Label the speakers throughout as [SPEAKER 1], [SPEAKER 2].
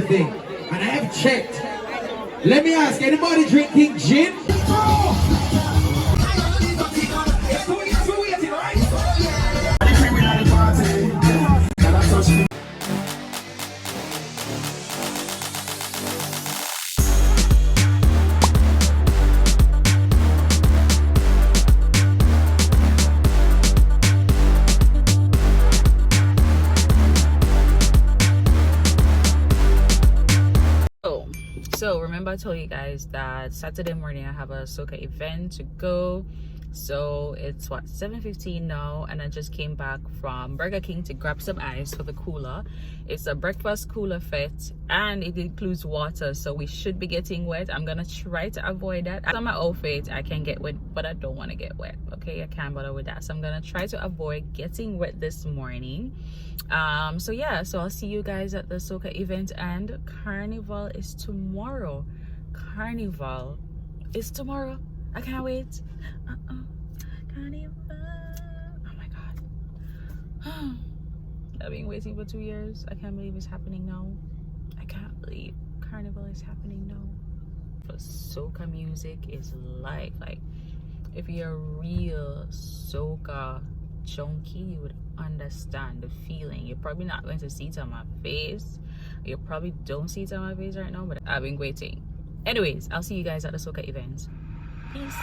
[SPEAKER 1] birthday, and I have checked. Let me ask, anybody drinking gin?
[SPEAKER 2] So remember I told you guys that Saturday morning I have a soca event to go. So it's what, 7:15 now, and I just came back from Burger King to grab some ice for the cooler. It's a breakfast cooler fit and it includes water, so we should be getting wet. I'm gonna try to avoid that. On my outfit I can get wet, but I don't want to get wet. Okay, I can't bother with that, so I'm gonna try to avoid getting wet this morning. So yeah, so I'll see you guys at the soca event. And Carnival is tomorrow. Carnival is tomorrow. I can't wait. Carnival. Oh my god. I've been waiting for 2 years. I can't believe it's happening now. I can't believe Carnival is happening now. But soca music is life. Like, if you're a real soca junkie, you would understand the feeling. You're probably not going to see it on my face. You probably don't see it on my face right now, but I've been waiting. Anyways, I'll see you guys at the soca event. Peace.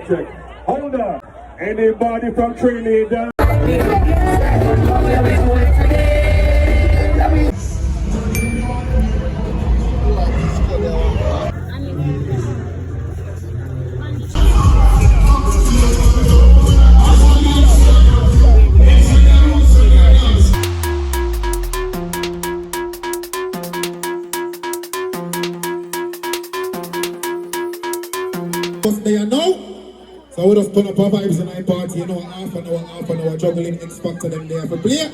[SPEAKER 3] Check. Hold on. Anybody from Trinidad?
[SPEAKER 4] Just there now. So we just turn up our vibes in our party, you know, half an hour juggling inspector them there for play.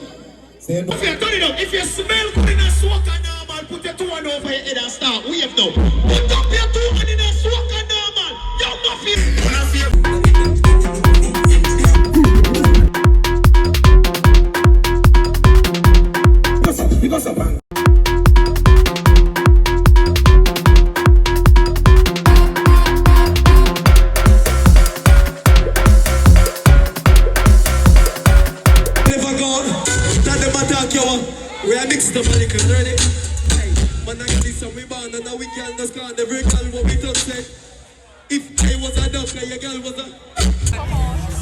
[SPEAKER 4] So you know.
[SPEAKER 5] If you turn it up, if you smell good in a Soca Nawmal, put your 2 hand over your head and start wave now. Put up your 2 hand in a Soca Nawmal. Yo, nothing.
[SPEAKER 4] Because of man.
[SPEAKER 5] We are mixed up a little, ready? Hey, man, I get this and we born and now we can't just call every girl what we just said. If I was a duck, your girl was a... Come on.